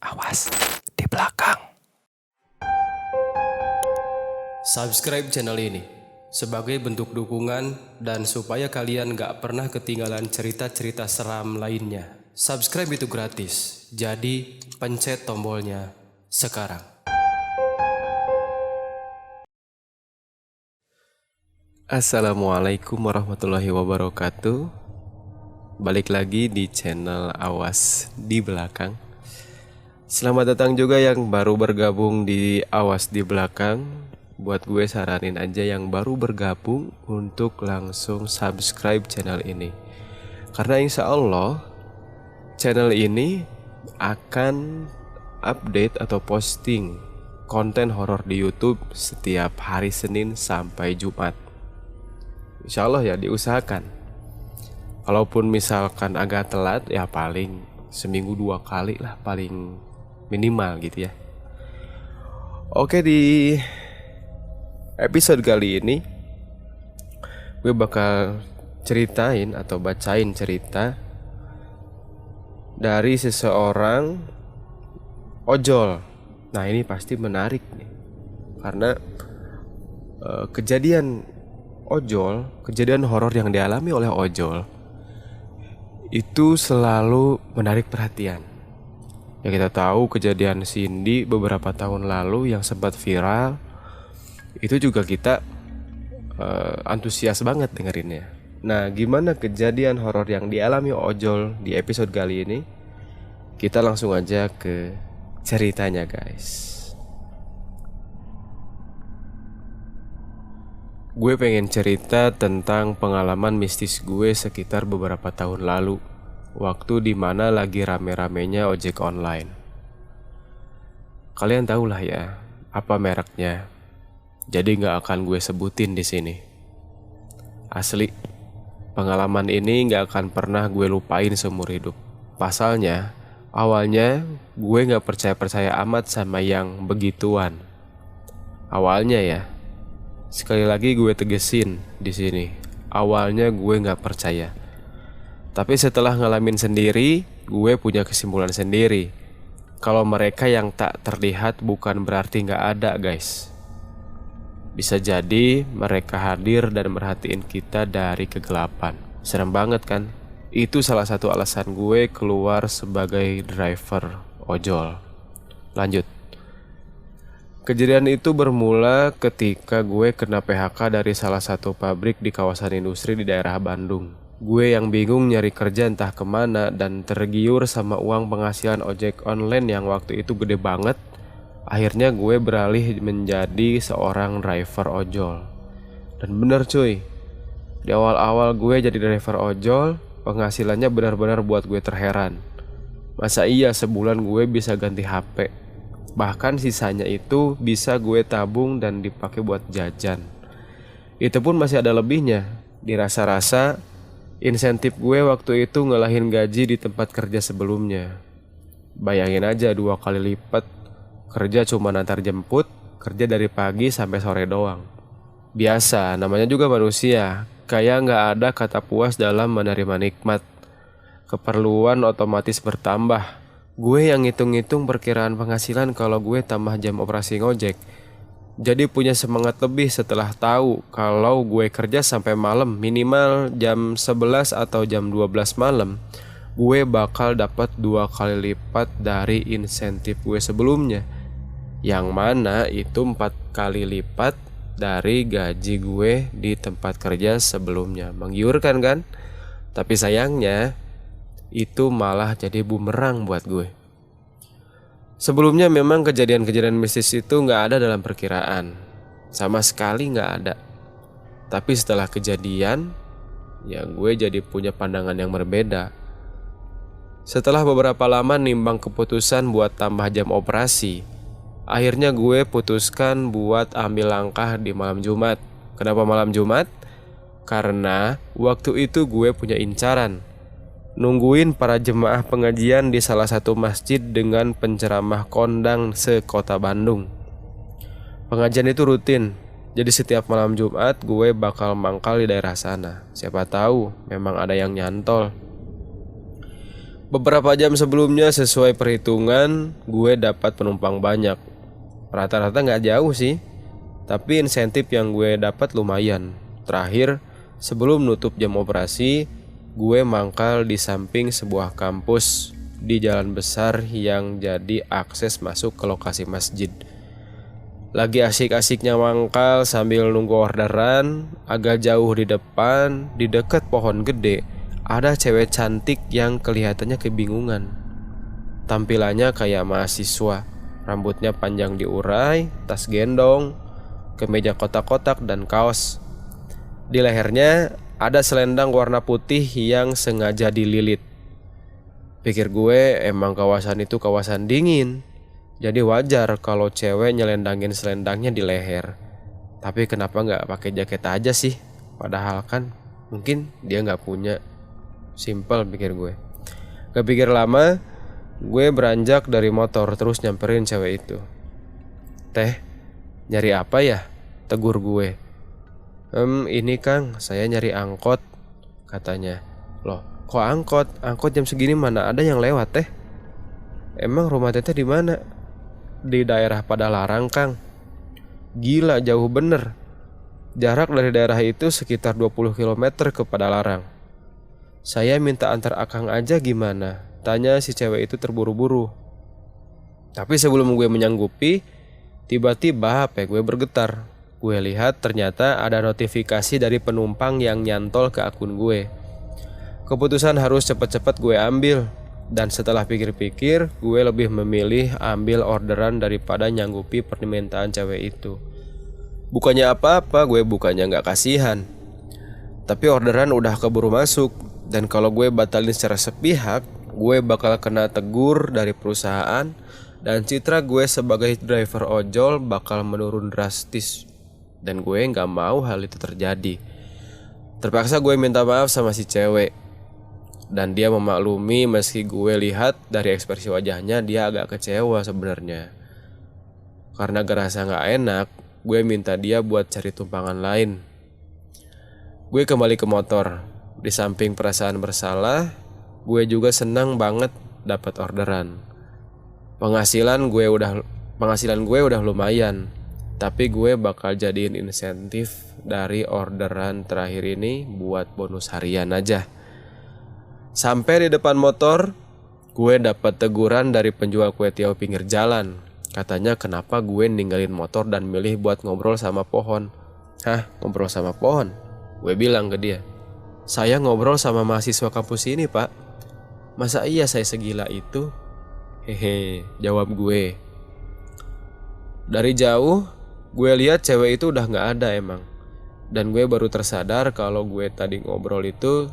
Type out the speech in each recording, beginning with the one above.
Awas di belakang. Subscribe channel ini sebagai bentuk dukungan dan supaya kalian gak pernah ketinggalan cerita-cerita seram lainnya. Subscribe itu gratis, jadi pencet tombolnya sekarang. Assalamualaikum warahmatullahi wabarakatuh. Balik lagi di channel Awas di Belakang. Selamat datang juga yang baru bergabung di Awas di Belakang. Buat gue saranin aja yang baru bergabung untuk langsung subscribe channel ini. Karena insya Allah channel ini akan update atau posting konten horor di YouTube setiap hari Senin sampai Jumat. Insya Allah ya, diusahakan. Kalaupun misalkan agak telat ya paling seminggu 2 kali lah paling minimal gitu ya. Oke, di episode kali ini gue bakal ceritain atau bacain cerita dari seseorang ojol. Nah ini pasti menarik nih, karena kejadian horor yang dialami oleh ojol itu selalu menarik perhatian. Ya kita tahu kejadian Cindy beberapa tahun lalu yang sempat viral, itu juga kita antusias banget dengerinnya. Nah gimana kejadian horor yang dialami ojol di episode kali ini? Kita langsung aja ke ceritanya guys. Gue pengen cerita tentang pengalaman mistis gue sekitar beberapa tahun lalu, waktu dimana lagi rame-ramenya ojek online. Kalian tahu lah ya apa mereknya, jadi nggak akan gue sebutin di sini. Asli, pengalaman ini nggak akan pernah gue lupain seumur hidup. Pasalnya, awalnya gue nggak percaya amat sama yang begituan. Awalnya ya, sekali lagi gue tegesin di sini. Awalnya gue nggak percaya. Tapi setelah ngalamin sendiri, gue punya kesimpulan sendiri. Kalau mereka yang tak terlihat bukan berarti nggak ada guys. Bisa jadi mereka hadir dan merhatiin kita dari kegelapan. Serem banget kan? Itu salah satu alasan gue keluar sebagai driver ojol. Lanjut. Kejadian itu bermula ketika gue kena PHK dari salah satu pabrik di kawasan industri di daerah Bandung. Gue yang bingung nyari kerja entah kemana dan tergiur sama uang penghasilan ojek online yang waktu itu gede banget. Akhirnya gue beralih menjadi seorang driver ojol. Dan bener cuy, di awal-awal gue jadi driver ojol, penghasilannya benar-benar buat gue terheran. Masa iya sebulan gue bisa ganti HP? Bahkan sisanya itu bisa gue tabung dan dipakai buat jajan. Itu pun masih ada lebihnya. Dirasa-rasa insentif gue waktu itu ngalahin gaji di tempat kerja sebelumnya. Bayangin aja 2 kali lipat. Kerja cuma antar jemput, kerja dari pagi sampai sore doang. Biasa, namanya juga manusia. Kayak gak ada kata puas dalam menerima nikmat. Keperluan otomatis bertambah. Gue yang ngitung-ngitung perkiraan penghasilan kalau gue tambah jam operasi ngojek. Jadi punya semangat lebih setelah tahu kalau gue kerja sampai malam, minimal jam 11 atau jam 12 malam, gue bakal dapat 2 kali lipat dari insentif gue sebelumnya. Yang mana itu 4 kali lipat dari gaji gue di tempat kerja sebelumnya. Menggiurkan kan? Tapi sayangnya itu malah jadi bumerang buat gue. Sebelumnya memang kejadian-kejadian mistis itu gak ada dalam perkiraan. Sama sekali gak ada. Tapi setelah kejadian, ya gue jadi punya pandangan yang berbeda. Setelah beberapa lama nimbang keputusan buat tambah jam operasi, akhirnya gue putuskan buat ambil langkah di malam Jumat. Kenapa malam Jumat? Karena waktu itu gue punya incaran nungguin para jemaah pengajian di salah satu masjid dengan penceramah kondang sekota Bandung. Pengajian itu rutin, jadi setiap malam Jumat gue bakal mangkal di daerah sana. Siapa tahu memang ada yang nyantol. Beberapa jam sebelumnya sesuai perhitungan gue dapat penumpang banyak. Rata-rata gak jauh sih, tapi insentif yang gue dapat lumayan. Terakhir, sebelum nutup jam operasi, gue mangkal di samping sebuah kampus di jalan besar yang jadi akses masuk ke lokasi masjid. Lagi asik-asiknya mangkal sambil nunggu orderan, agak jauh di depan, di dekat pohon gede, ada cewek cantik yang kelihatannya kebingungan. Tampilannya kayak mahasiswa, rambutnya panjang diurai, tas gendong, kemeja kotak-kotak dan kaos. Di lehernya ada selendang warna putih yang sengaja dililit. Pikir gue emang kawasan itu kawasan dingin, jadi wajar kalau cewek nyelendangin selendangnya di leher. Tapi kenapa gak pakai jaket aja sih? Padahal kan mungkin dia gak punya. Simple pikir gue. Gak pikir lama, gue beranjak dari motor terus nyamperin cewek itu. "Teh, nyari apa ya?" tegur gue. Ini Kang, saya nyari angkot," katanya. "Loh, kok angkot? Angkot jam segini mana ada yang lewat teh?" "Emang rumah teteh di mana?" "Di daerah Padalarang Kang." "Gila, jauh bener. Jarak dari daerah itu sekitar 20 km ke Padalarang." "Saya minta antar Akang aja gimana?" tanya si cewek itu terburu-buru. Tapi sebelum gue menyanggupi, tiba-tiba HP gue bergetar. Gue lihat ternyata ada notifikasi dari penumpang yang nyantol ke akun gue. Keputusan harus cepat-cepat gue ambil. Dan setelah pikir-pikir, gue lebih memilih ambil orderan daripada nyanggupi permintaan cewek itu. Bukannya apa-apa, gue bukannya gak kasihan. Tapi orderan udah keburu masuk. Dan kalau gue batalin secara sepihak, gue bakal kena tegur dari perusahaan. Dan citra gue sebagai driver ojol bakal menurun drastis. Dan gue gak mau hal itu terjadi. Terpaksa gue minta maaf sama si cewek. Dan dia memaklumi meski gue lihat dari ekspresi wajahnya dia agak kecewa sebenarnya. Karena gerasa gak enak, gue minta dia buat cari tumpangan lain. Gue kembali ke motor. Di samping perasaan bersalah, gue juga senang banget dapat orderan. Penghasilan gue udah lumayan. Tapi gue bakal jadiin insentif dari orderan terakhir ini buat bonus harian aja. Sampai di depan motor, gue dapat teguran dari penjual kue tiaw pinggir jalan. Katanya kenapa gue ninggalin motor dan milih buat ngobrol sama pohon. "Hah, ngobrol sama pohon?" Gue bilang ke dia. "Saya ngobrol sama mahasiswa kampus ini, Pak." "Masa iya saya segila itu?" "Hehe," jawab gue. Dari jauh, gue lihat cewek itu udah gak ada emang. Dan gue baru tersadar kalau gue tadi ngobrol itu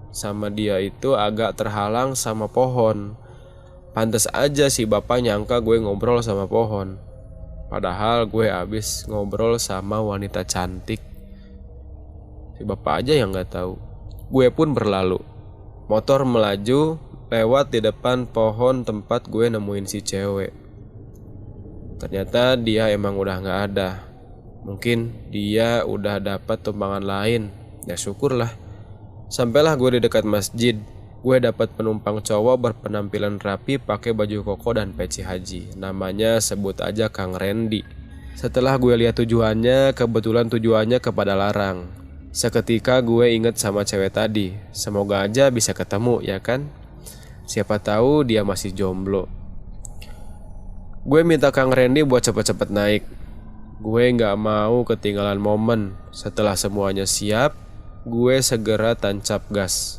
sama dia itu agak terhalang sama pohon. Pantes aja si bapak nyangka gue ngobrol sama pohon. Padahal gue abis ngobrol sama wanita cantik. Si bapak aja yang gak tahu. Gue pun berlalu. Motor melaju lewat di depan pohon tempat gue nemuin si cewek. Ternyata dia emang udah gak ada. Mungkin dia udah dapat tumpangan lain. Ya syukurlah. Sampailah gue di dekat masjid. Gue dapat penumpang cowok berpenampilan rapi pakai baju koko dan peci haji. Namanya sebut aja Kang Randy. Setelah gue lihat tujuannya, kebetulan tujuannya ke Padalarang. Seketika gue inget sama cewek tadi. Semoga aja bisa ketemu ya kan. Siapa tahu dia masih jomblo. Gue minta Kang Randy buat cepet-cepet naik. Gue gak mau ketinggalan momen. Setelah semuanya siap, gue segera tancap gas.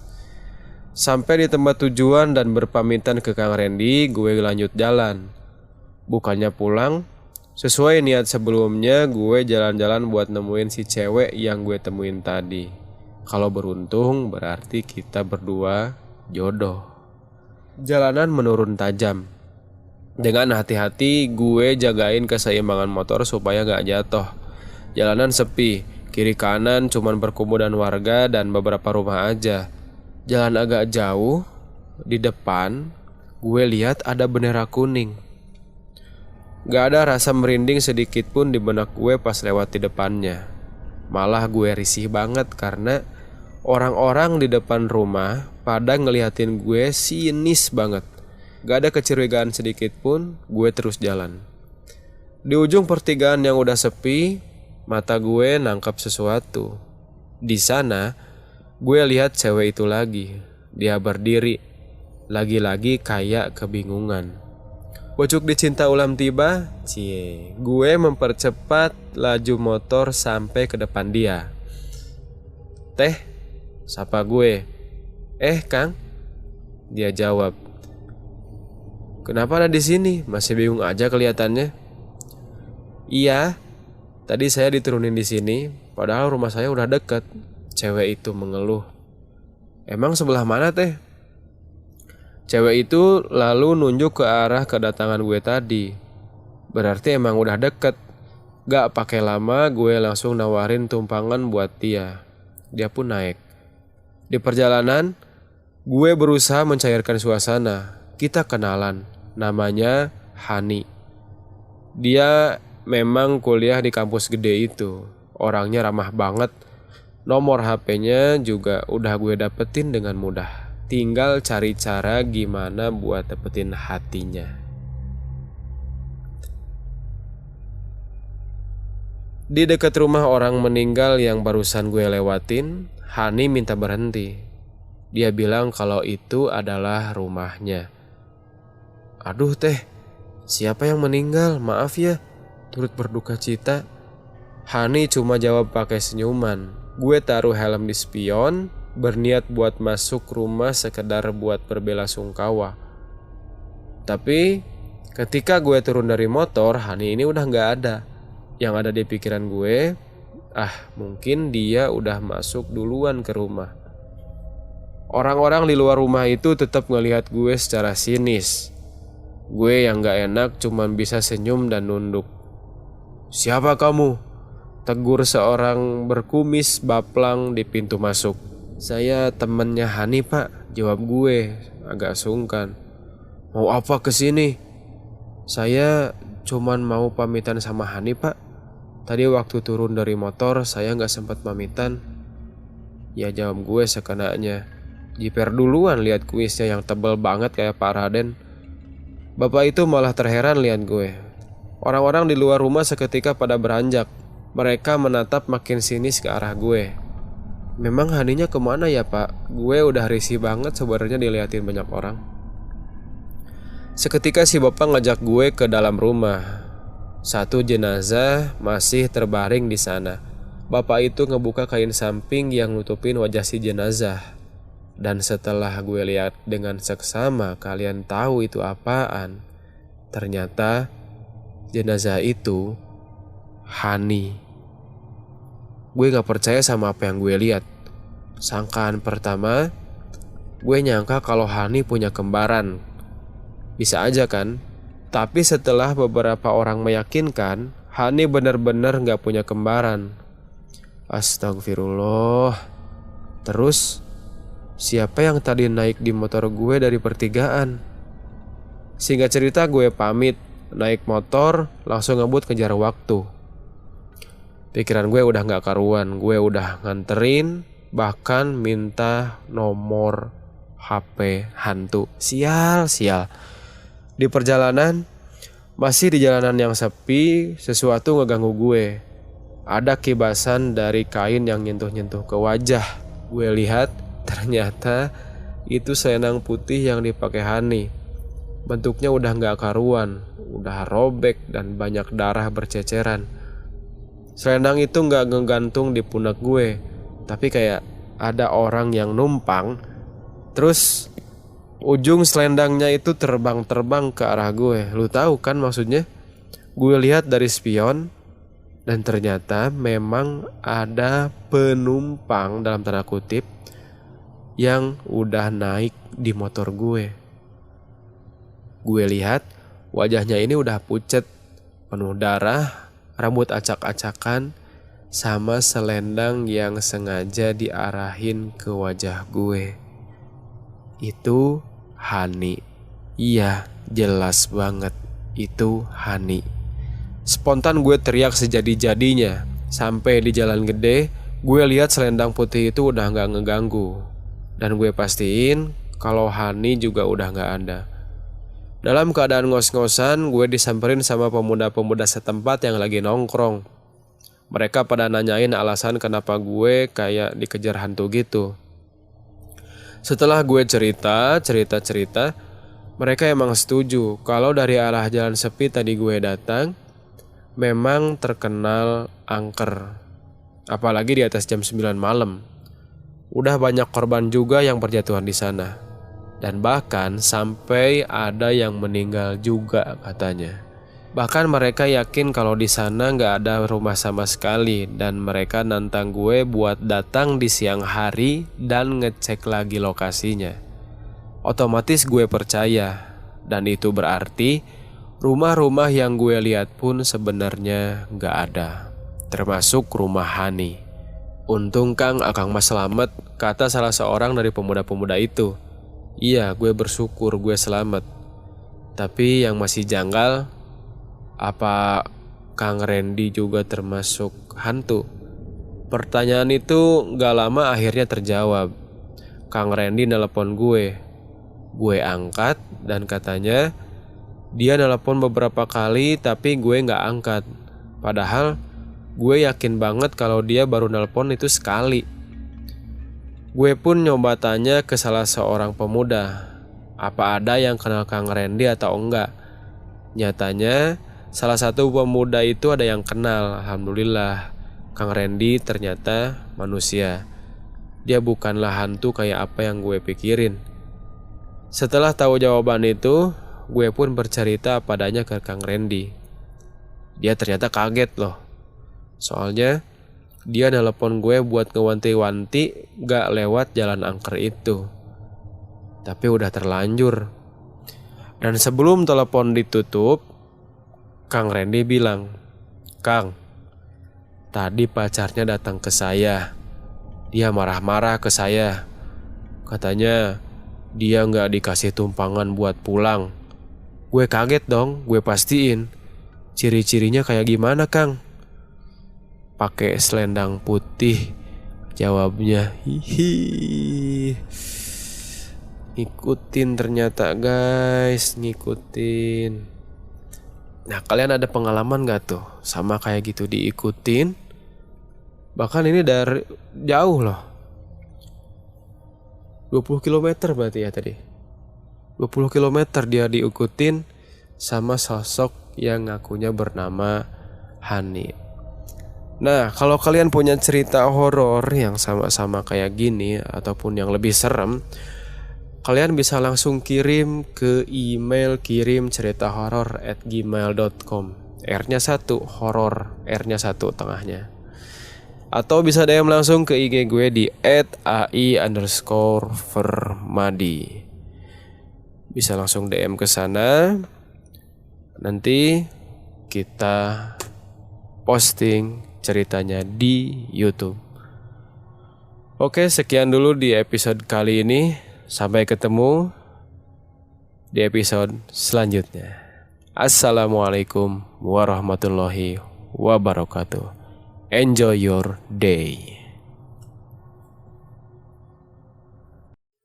Sampai di tempat tujuan dan berpamitan ke Kang Randy, gue lanjut jalan. Bukannya pulang, sesuai niat sebelumnya, gue jalan-jalan buat nemuin si cewek yang gue temuin tadi. Kalau beruntung, berarti kita berdua jodoh. Jalanan menurun tajam. Dengan hati-hati gue jagain keseimbangan motor supaya gak jatuh. Jalanan sepi, kiri kanan cuman berkumpulan warga dan beberapa rumah aja. Jalan agak jauh, di depan gue lihat ada bendera kuning. Gak ada rasa merinding sedikit pun di benak gue pas lewat di depannya. Malah gue risih banget karena orang-orang di depan rumah pada ngeliatin gue sinis banget. Gak ada kecurigaan sedikit pun, gue terus jalan. Di ujung pertigaan yang udah sepi, mata gue nangkap sesuatu. Di sana, gue lihat cewek itu lagi. Dia berdiri, lagi-lagi kayak kebingungan. Pucuk dicinta ulam tiba, gue mempercepat laju motor sampai ke depan dia. "Teh," sapa gue. Kang," dia jawab. "Kenapa ada di sini? Masih bingung aja kelihatannya." "Iya, tadi saya diturunin di sini, padahal rumah saya udah deket," cewek itu mengeluh. "Emang sebelah mana, Teh?" Cewek itu lalu nunjuk ke arah kedatangan gue tadi. Berarti emang udah deket. Gak pakai lama, gue langsung nawarin tumpangan buat dia. Dia pun naik. Di perjalanan, gue berusaha mencairkan suasana. Kita kenalan, namanya Hani. Dia memang kuliah di kampus gede itu. Orangnya ramah banget. Nomor HP-nya juga udah gue dapetin dengan mudah. Tinggal cari cara gimana buat dapetin hatinya. Di dekat rumah orang meninggal yang barusan gue lewatin, Hani minta berhenti. Dia bilang kalau itu adalah rumahnya. "Aduh Teh, siapa yang meninggal? Maaf ya, turut berduka cita." Hani cuma jawab pakai senyuman. Gue taruh helm di spion, berniat buat masuk rumah sekedar buat berbelasungkawa. Tapi ketika gue turun dari motor, Hani ini udah gak ada. Yang ada di pikiran gue, mungkin dia udah masuk duluan ke rumah. Orang-orang di luar rumah itu tetap ngelihat gue secara sinis. Gue yang gak enak cuman bisa senyum dan nunduk. "Siapa kamu?" tegur seorang berkumis baplang di pintu masuk. "Saya temannya Hani, Pak," jawab gue agak sungkan. "Mau apa kesini?" "Saya cuman mau pamitan sama Hani, Pak. Tadi waktu turun dari motor saya gak sempat pamitan." Ya, jawab gue sekenanya. Jiper duluan lihat kumisnya yang tebal banget kayak Pak Raden. Bapak itu malah terheran lihat gue. Orang-orang di luar rumah seketika pada beranjak. Mereka menatap makin sinis ke arah gue. "Memang Haninya kemana ya Pak? Gue udah risih banget sebenarnya diliatin banyak orang." Seketika si bapak ngajak gue ke dalam rumah. Satu jenazah masih terbaring di sana. Bapak itu ngebuka kain samping yang nutupin wajah si jenazah. Dan setelah gue lihat dengan seksama, kalian tahu itu apaan? Ternyata jenazah itu Hani. Gue gak percaya sama apa yang gue lihat. Sangkaan pertama, gue nyangka kalau Hani punya kembaran. Bisa aja kan? Tapi setelah beberapa orang meyakinkan, Hani benar-benar gak punya kembaran. Astagfirullah. Terus siapa yang tadi naik di motor gue dari pertigaan? Singkat cerita, gue pamit, naik motor, langsung ngebut kejar waktu. Pikiran gue udah gak karuan. Gue udah nganterin, bahkan minta nomor HP hantu. Sial. Di perjalanan, masih di jalanan yang sepi, sesuatu ngeganggu gue. Ada kibasan dari kain yang nyentuh-nyentuh ke wajah. Gue lihat, ternyata itu selendang putih yang dipakai Hani. Bentuknya udah gak karuan, udah robek dan banyak darah berceceran. Selendang itu gak ngegantung di pundak gue, tapi kayak ada orang yang numpang. Terus ujung selendangnya itu terbang-terbang ke arah gue. Lu tahu kan maksudnya? Gue lihat dari spion, dan ternyata memang ada penumpang dalam tanda kutip yang udah naik di motor gue. Gue lihat wajahnya ini udah pucet, penuh darah, rambut acak-acakan, sama selendang yang sengaja diarahin ke wajah gue. Itu Hani. Iya, jelas banget itu Hani. Spontan gue teriak sejadi-jadinya. Sampai di jalan gede, gue lihat selendang putih itu udah gak ngeganggu. Dan gue pastiin kalau Hani juga udah gak ada. Dalam keadaan ngos-ngosan, gue disamperin sama pemuda-pemuda setempat yang lagi nongkrong. Mereka pada nanyain alasan kenapa gue kayak dikejar hantu gitu. Setelah gue cerita, mereka emang setuju kalau dari arah jalan sepi tadi gue datang, memang terkenal angker. Apalagi di atas jam 9 malam. Udah banyak korban juga yang berjatuhan di sana. Dan bahkan sampai ada yang meninggal juga katanya. Bahkan mereka yakin kalau di sana nggak ada rumah sama sekali. Dan mereka nantang gue buat datang di siang hari dan ngecek lagi lokasinya. Otomatis gue percaya, dan itu berarti rumah-rumah yang gue lihat pun sebenarnya gak ada, termasuk rumah Hani. Untung Kang, Akang Mas selamat, kata salah seorang dari pemuda-pemuda itu. Iya, gue bersyukur gue selamat. Tapi yang masih janggal, apa Kang Randy juga termasuk hantu? Pertanyaan itu gak lama akhirnya terjawab. Kang Randy nelpon gue. Gue angkat dan katanya dia nelpon beberapa kali tapi gue gak angkat. Padahal gue yakin banget kalau dia baru nelpon itu sekali. Gue pun nyoba tanya ke salah seorang pemuda, apa ada yang kenal Kang Randy atau enggak. Nyatanya salah satu pemuda itu ada yang kenal. Alhamdulillah, Kang Randy ternyata manusia. Dia bukanlah hantu kayak apa yang gue pikirin. Setelah tahu jawaban itu, gue pun bercerita padanya ke Kang Randy. Dia ternyata kaget loh. Soalnya dia nelpon gue buat ngewanti-wanti gak lewat jalan angker itu. Tapi udah terlanjur. Dan sebelum telepon ditutup, Kang Randy bilang, Kang, tadi pacarnya datang ke saya. Dia marah-marah ke saya. Katanya dia gak dikasih tumpangan buat pulang. Gue kaget dong, gue pastiin. Ciri-cirinya kayak gimana Kang? Pakai selendang putih, jawabnya. Hihi. Ngikutin ternyata guys, ngikutin. Nah, kalian ada pengalaman gak tuh sama kayak gitu diikutin? Bahkan ini dari jauh loh. 20 km berarti ya tadi. 20 km dia diikutin sama sosok yang ngakunya bernama Hani. Nah, kalau kalian punya cerita horor yang sama-sama kayak gini ataupun yang lebih serem, kalian bisa langsung kirim ke email kirimceritahoror@gmail.com. R-nya 1, horor, R-nya 1 tengahnya. Atau bisa DM langsung ke IG gue di @ai_vermadi. Bisa langsung DM ke sana. Nanti kita posting ceritanya di YouTube. Oke, sekian dulu di episode kali ini. Sampai ketemu di episode selanjutnya. Assalamualaikum warahmatullahi wabarakatuh. Enjoy your day.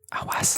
Awas.